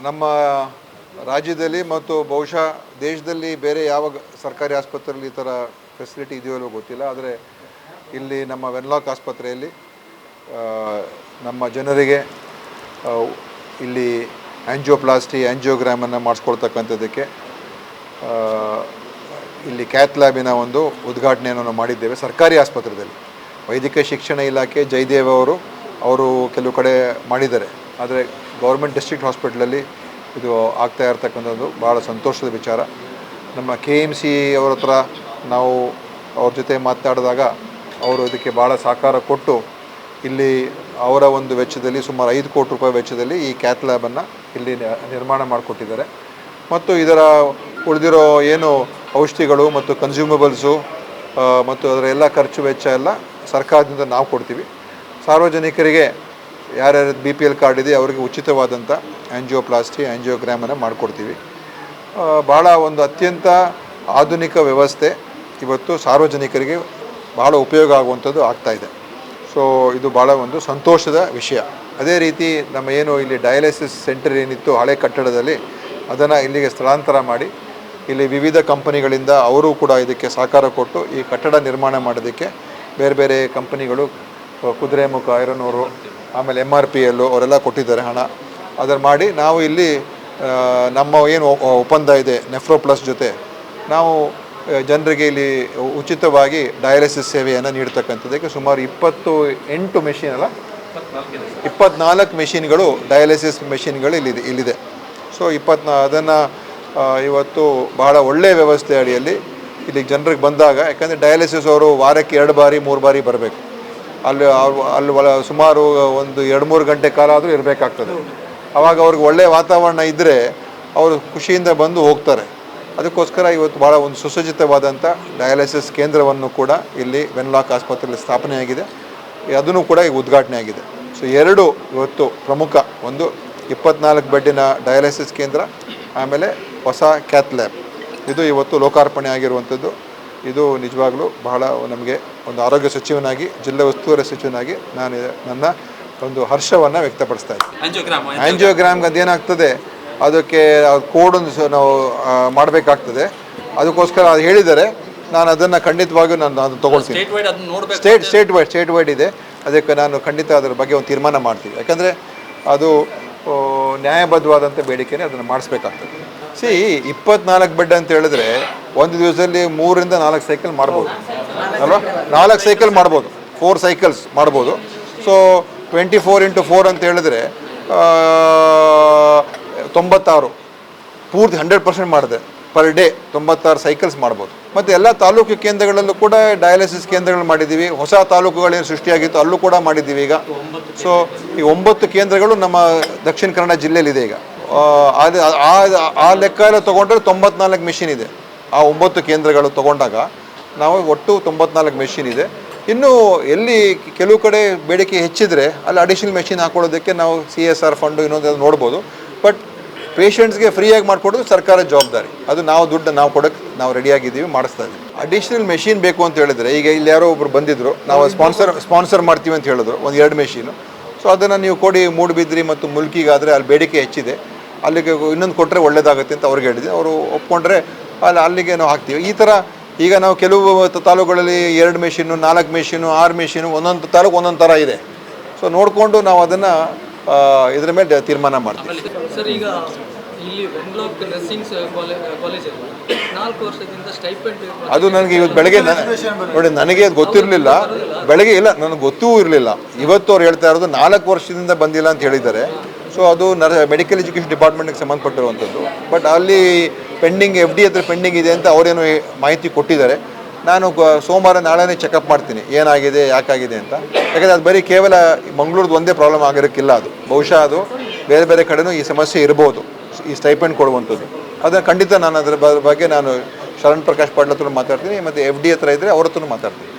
ನಮ್ಮ ರಾಜ್ಯದಲ್ಲಿ ಮತ್ತು ಬಹುಶಃ ದೇಶದಲ್ಲಿ ಬೇರೆ ಯಾವ ಸರ್ಕಾರಿ ಆಸ್ಪತ್ರೆಯಲ್ಲಿ ಈ ಥರ ಫೆಸಿಲಿಟಿ ಇದೆಯೋ ಇಲ್ಲವೋ ಗೊತ್ತಿಲ್ಲ. ಆದರೆ ಇಲ್ಲಿ ನಮ್ಮ ವೆನ್ಲಾಕ್ ಆಸ್ಪತ್ರೆಯಲ್ಲಿ ನಮ್ಮ ಜನರಿಗೆ ಇಲ್ಲಿ ಆ್ಯಂಜಿಯೋಪ್ಲಾಸ್ಟಿ ಆ್ಯಂಜಿಯೋಗ್ರಾಮನ್ನು ಮಾಡಿಸ್ಕೊಳ್ತಕ್ಕಂಥದ್ದಕ್ಕೆ ಇಲ್ಲಿ ಕ್ಯಾತ್ ಲ್ಯಾಬಿನ ಒಂದು ಉದ್ಘಾಟನೆಯನ್ನು ನಾವು ಮಾಡಿದ್ದೇವೆ ಸರ್ಕಾರಿ ಆಸ್ಪತ್ರೆಯಲ್ಲಿ. ವೈದ್ಯಕೀಯ ಶಿಕ್ಷಣ ಇಲಾಖೆ ಜಯದೇವ್ ಅವರು ಕೆಲವು ಕಡೆ ಮಾಡಿದ್ದಾರೆ. ಆದರೆ ಗೌರ್ಮೆಂಟ್ ಡಿಸ್ಟ್ರಿಕ್ಟ್ ಹಾಸ್ಪಿಟ್ಲಲ್ಲಿ ಇದು ಆಗ್ತಾ ಇರ್ತಕ್ಕಂಥದ್ದು ಭಾಳ ಸಂತೋಷದ ವಿಚಾರ. ನಮ್ಮ KMC ಅವರ ಹತ್ರ ನಾವು ಅವ್ರ ಜೊತೆ ಮಾತನಾಡಿದಾಗ ಅವರು ಇದಕ್ಕೆ ಭಾಳ ಸಹಕಾರ ಕೊಟ್ಟು ಇಲ್ಲಿ ಅವರ ಒಂದು ವೆಚ್ಚದಲ್ಲಿ ಸುಮಾರು 5 ಕೋಟಿ ರೂಪಾಯಿ ವೆಚ್ಚದಲ್ಲಿ ಈ ಕ್ಯಾತ್ ಲ್ಯಾಬನ್ನು ಇಲ್ಲಿ ನಿರ್ಮಾಣ ಮಾಡಿಕೊಟ್ಟಿದ್ದಾರೆ. ಮತ್ತು ಇದರ ಉಳಿದಿರೋ ಏನು ಔಷಧಿಗಳು ಮತ್ತು ಕನ್ಸ್ಯೂಮಬಲ್ಸು ಮತ್ತು ಅದರ ಎಲ್ಲ ಖರ್ಚು ವೆಚ್ಚ ಎಲ್ಲ ಸರ್ಕಾರದಿಂದ ನಾವು ಕೊಡ್ತೀವಿ. ಸಾರ್ವಜನಿಕರಿಗೆ ಯಾರ್ಯಾರು BPL ಕಾರ್ಡ್ ಇದೆ ಅವರಿಗೆ ಉಚಿತವಾದಂಥ ಆ್ಯಂಜಿಯೋಪ್ಲಾಸ್ಟಿ ಆ್ಯಂಜಿಯೋಗ್ರಾಮನ್ನು ಮಾಡಿಕೊಡ್ತೀವಿ. ಭಾಳ ಒಂದು ಅತ್ಯಂತ ಆಧುನಿಕ ವ್ಯವಸ್ಥೆ ಇವತ್ತು ಸಾರ್ವಜನಿಕರಿಗೆ ಭಾಳ ಉಪಯೋಗ ಆಗುವಂಥದ್ದು ಆಗ್ತಾಯಿದೆ. ಸೊ ಇದು ಭಾಳ ಒಂದು ಸಂತೋಷದ ವಿಷಯ. ಅದೇ ರೀತಿ ನಮ್ಮ ಏನು ಇಲ್ಲಿ ಡಯಾಲಿಸಿಸ್ ಸೆಂಟರ್ ಏನಿತ್ತು ಹಳೆ ಕಟ್ಟಡದಲ್ಲಿ ಅದನ್ನು ಇಲ್ಲಿಗೆ ಸ್ಥಳಾಂತರ ಮಾಡಿ ಇಲ್ಲಿ ವಿವಿಧ ಕಂಪನಿಗಳಿಂದ ಅವರು ಕೂಡ ಇದಕ್ಕೆ ಸಹಕಾರ ಕೊಟ್ಟು ಈ ಕಟ್ಟಡ ನಿರ್ಮಾಣ ಮಾಡೋದಕ್ಕೆ ಬೇರೆ ಬೇರೆ ಕಂಪನಿಗಳು ಕುದುರೆಮುಖ ಐರನೂರು ಆಮೇಲೆ MRPL ಅವರೆಲ್ಲ ಕೊಟ್ಟಿದ್ದಾರೆ ಹಣ. ಅದನ್ನು ಮಾಡಿ ನಾವು ಇಲ್ಲಿ ನಮ್ಮ ಏನು ಒಪ್ಪಂದ ಇದೆ ನೆಫ್ರೋಪ್ಲಸ್ ಜೊತೆ ನಾವು ಜನರಿಗೆ ಇಲ್ಲಿ ಉಚಿತವಾಗಿ ಡಯಾಲಿಸಿಸ್ ಸೇವೆಯನ್ನು ನೀಡ್ತಕ್ಕಂಥದ್ದಕ್ಕೆ ಸುಮಾರು 28 ಮೆಷಿನ್ ಅಲ್ಲ 24 ಮೆಷಿನ್ಗಳು ಡಯಾಲಿಸಿಸ್ ಮೆಷಿನ್ಗಳು ಇಲ್ಲಿದೆ. ಸೊ ಅದನ್ನು ಇವತ್ತು ಬಹಳ ಒಳ್ಳೆಯ ವ್ಯವಸ್ಥೆ ಅಡಿಯಲ್ಲಿ ಇಲ್ಲಿಗೆ ಜನರಿಗೆ ಬಂದಾಗ, ಯಾಕಂದರೆ ಡಯಾಲಿಸಿಸ್ ಅವರು ವಾರಕ್ಕೆ 2 ಬಾರಿ 3 ಬಾರಿ ಬರಬೇಕು. ಅಲ್ಲಿ ಸುಮಾರು ಒಂದು 2-3 ಗಂಟೆ ಕಾಲ ಆದರೂ ಇರಬೇಕಾಗ್ತದೆ. ಆವಾಗ ಅವ್ರಿಗೆ ಒಳ್ಳೆಯ ವಾತಾವರಣ ಇದ್ದರೆ ಅವರು ಖುಷಿಯಿಂದ ಬಂದು ಹೋಗ್ತಾರೆ. ಅದಕ್ಕೋಸ್ಕರ ಇವತ್ತು ಭಾಳ ಒಂದು ಸುಸಜ್ಜಿತವಾದಂಥ ಡಯಾಲಿಸಿಸ್ ಕೇಂದ್ರವನ್ನು ಕೂಡ ಇಲ್ಲಿ ವೆನ್ಲಾಕ್ ಆಸ್ಪತ್ರೆಯಲ್ಲಿ ಸ್ಥಾಪನೆಯಾಗಿದೆ. ಅದನ್ನು ಕೂಡ ಈಗ ಉದ್ಘಾಟನೆ ಆಗಿದೆ. ಸೊ 2 ಇವತ್ತು ಪ್ರಮುಖ, ಒಂದು 24 ಬೆಡ್ಡಿನ ಡಯಾಲಿಸಿಸ್ ಕೇಂದ್ರ, ಆಮೇಲೆ ಹೊಸ ಕ್ಯಾತ್ ಲ್ಯಾಬ್, ಇದು ಇವತ್ತು ಲೋಕಾರ್ಪಣೆ ಆಗಿರುವಂಥದ್ದು. ಇದು ನಿಜವಾಗ್ಲೂ ಬಹಳ ನಮಗೆ ಒಂದು ಆರೋಗ್ಯ ಸಚಿವನಾಗಿ, ಜಿಲ್ಲಾ ಉಸ್ತುವಾರಿ ಸಚಿವನಾಗಿ ನಾನು ನನ್ನ ಒಂದು ಹರ್ಷವನ್ನು ವ್ಯಕ್ತಪಡಿಸ್ತಾ ಇದ್ದೀನಿ. ಆ್ಯಂಜಿಯೋಗ್ರಾಮ್ಗೆ ಅದೇನಾಗ್ತದೆ, ಅದಕ್ಕೆ ಕೋಡನ್ನು ನಾವು ಮಾಡಬೇಕಾಗ್ತದೆ. ಅದಕ್ಕೋಸ್ಕರ ಅದು ಹೇಳಿದರೆ ನಾನು ಅದನ್ನು ಖಂಡಿತವಾಗಿಯೂ ನಾನು ತೊಗೊಳ್ತೀನಿ. ಸ್ಟೇಟ್ ವೈಡ್ ಇದೆ. ಅದಕ್ಕೆ ನಾನು ಖಂಡಿತ ಅದರ ಬಗ್ಗೆ ಒಂದು ತೀರ್ಮಾನ ಮಾಡ್ತೀವಿ. ಯಾಕಂದರೆ ಅದು ನ್ಯಾಯಬದ್ಧವಾದಂಥ ಬೇಡಿಕೆನೇ ಅದನ್ನು ಮಾಡಿಸ್ಬೇಕಾಗ್ತದೆ. 24 ಬೆಡ್ ಅಂತ ಹೇಳಿದ್ರೆ ಒಂದು ದಿವಸದಲ್ಲಿ 3ರಿಂದ 4 ಸೈಕಲ್ ಮಾಡ್ಬೋದು ಅಲ್ವಾ? 4 ಸೈಕಲ್ ಮಾಡ್ಬೋದು, 4 ಸೈಕಲ್ಸ್ ಮಾಡ್ಬೋದು. ಸೊ 24x4 ಅಂತ ಹೇಳಿದ್ರೆ 96 ಪೂರ್ತಿ 100% ಮಾಡಿದೆ ಪರ್ ಡೇ 96 ಸೈಕಲ್ಸ್ ಮಾಡ್ಬೋದು. ಮತ್ತು ಎಲ್ಲ ತಾಲೂಕು ಕೇಂದ್ರಗಳಲ್ಲೂ ಕೂಡ ಡಯಾಲಿಸಿಸ್ ಕೇಂದ್ರಗಳು ಮಾಡಿದ್ದೀವಿ. ಹೊಸ ತಾಲೂಕುಗಳೇನು ಸೃಷ್ಟಿಯಾಗಿತ್ತು ಅಲ್ಲೂ ಕೂಡ ಮಾಡಿದ್ದೀವಿ ಈಗ. ಸೊ ಈ 9 ಕೇಂದ್ರಗಳು ನಮ್ಮ ದಕ್ಷಿಣ ಕನ್ನಡ ಜಿಲ್ಲೆಯಲ್ಲಿದೆ ಈಗ. ಆ ಲೆಕ್ಕ ಎಲ್ಲ ತೊಗೊಂಡ್ರೆ 94 ಮೆಷಿನ್ ಇದೆ. ಆ 9 ಕೇಂದ್ರಗಳು ತೊಗೊಂಡಾಗ ನಾವು ಒಟ್ಟು 94 ಮೆಷಿನ್ ಇದೆ. ಇನ್ನು ಎಲ್ಲಿ ಕೆಲವು ಕಡೆ ಬೇಡಿಕೆ ಹೆಚ್ಚಿದರೆ ಅಲ್ಲಿ ಅಡಿಷನಲ್ ಮೆಷಿನ್ ಹಾಕೊಳ್ಳೋದಕ್ಕೆ ನಾವು CSR ಫಂಡು ಇನ್ನೊಂದು ನೋಡ್ಬೋದು. ಬಟ್ ಪೇಷಂಟ್ಸ್ಗೆ ಫ್ರೀಯಾಗಿ ಮಾಡಿಕೊಡೋದು ಸರ್ಕಾರದ ಜವಾಬ್ದಾರಿ. ಅದು ನಾವು ದುಡ್ಡು ನಾವು ಕೊಡೋಕ್ಕೆ ನಾವು ರೆಡಿಯಾಗಿದ್ದೀವಿ, ಮಾಡಿಸ್ತಾ ಇದ್ದೀವಿ. ಅಡಿಷನಲ್ ಮೆಷಿನ್ ಬೇಕು ಅಂತ ಹೇಳಿದ್ರೆ ಈಗ ಇಲ್ಲಿ ಯಾರೋ ಒಬ್ರು ಬಂದಿದ್ದರು, ನಾವು ಸ್ಪಾನ್ಸರ್ ಮಾಡ್ತೀವಿ ಅಂತ ಹೇಳಿದ್ರು, ಒಂದು 2 ಮೆಷಿನು. ಸೊ ಅದನ್ನು ನೀವು ಕೊಡಿ, ಮೂಡುಬಿದ್ರಿ ಮತ್ತು ಮುಲ್ಕಿಗಾದರೆ ಅಲ್ಲಿ ಬೇಡಿಕೆ ಹೆಚ್ಚಿದೆ, ಅಲ್ಲಿಗೆ ಇನ್ನೊಂದು ಕೊಟ್ಟರೆ ಒಳ್ಳೇದಾಗುತ್ತೆ ಅಂತ ಅವ್ರಿಗೆ ಹೇಳಿದ್ವಿ. ಅವರು ಒಪ್ಕೊಂಡ್ರೆ ಅಲ್ಲಿಗೆ ನಾವು ಹಾಕ್ತೀವಿ. ಈ ಥರ ಈಗ ನಾವು ಕೆಲವು ತಾಲೂಕುಗಳಲ್ಲಿ 2 ಮೆಷಿನು 4 ಮೆಷಿನು 6 ಮೆಷಿನು ಒಂದೊಂದು ತಾಲೂಕು ಒಂದೊಂದು ಥರ ಇದೆ. ಸೊ ನೋಡಿಕೊಂಡು ನಾವು ಅದನ್ನು ಇದ್ರ ಮೇಲೆ ತೀರ್ಮಾನ ಮಾಡ್ತೀವಿ. ಸರ್, ಈಗ ಇಲ್ಲಿ ವೆನ್ಲಾಕ್ ನರ್ಸಿಂಗ್ ಕಾಲೇಜಲ್ಲಿ 4 ವರ್ಷದಿಂದ ಸ್ಟೈಪೆಂಡ್ ಅದು ನನಗೆ ಇವತ್ತು ಬೆಳಗ್ಗೆ ನೋಡಿ, ನನಗೆ ಅದು ಗೊತ್ತಿರಲಿಲ್ಲ. ಬೆಳಗ್ಗೆ ಇಲ್ಲ, ನನಗೆ ಗೊತ್ತೂ ಇರಲಿಲ್ಲ. ಇವತ್ತು ಅವ್ರು ಹೇಳ್ತಾ ಇರೋದು 4 ವರ್ಷದಿಂದ ಬಂದಿಲ್ಲ ಅಂತ ಹೇಳಿದ್ದಾರೆ. ಸೊ ಅದು ಮೆಡಿಕಲ್ ಎಜುಕೇಷನ್ ಡಿಪಾರ್ಟ್ಮೆಂಟ್ಗೆ ಸಂಬಂಧಪಟ್ಟಿರುವಂಥದ್ದು. ಬಟ್ ಅಲ್ಲಿ ಪೆಂಡಿಂಗ್ FD ಹತ್ರ ಪೆಂಡಿಂಗ್ ಇದೆ ಅಂತ ಅವರೇನು ಮಾಹಿತಿ ಕೊಟ್ಟಿದ್ದಾರೆ. ನಾನು ಸೋಮವಾರ ನಾಳೆನೇ ಚೆಕಪ್ ಮಾಡ್ತೀನಿ ಏನಾಗಿದೆ ಯಾಕಾಗಿದೆ ಅಂತ. ಯಾಕಂದರೆ ಅದು ಬರೀ ಕೇವಲ ಮಂಗಳೂರದ್ದು ಒಂದೇ ಪ್ರಾಬ್ಲಮ್ ಆಗಿರೋಕ್ಕಿಲ್ಲ. ಅದು ಬಹುಶಃ ಅದು ಬೇರೆ ಬೇರೆ ಕಡೆನೂ ಈ ಸಮಸ್ಯೆ ಇರ್ಬೋದು, ಈ ಸ್ಟೈಪೆಂಡ್ ಕೊಡುವಂಥದ್ದು. ಅದನ್ನು ಖಂಡಿತ ನಾನು ಅದರ ಬಗ್ಗೆ ನಾನು ಶರಣ್ ಪ್ರಕಾಶ್ ಪಾಟೀಲ್ ಹತ್ರ ಮಾತಾಡ್ತೀನಿ, ಮತ್ತು FD ಹತ್ರ ಇದ್ದರೆ ಅವ್ರ ಹತ್ರ ಮಾತಾಡ್ತೀನಿ.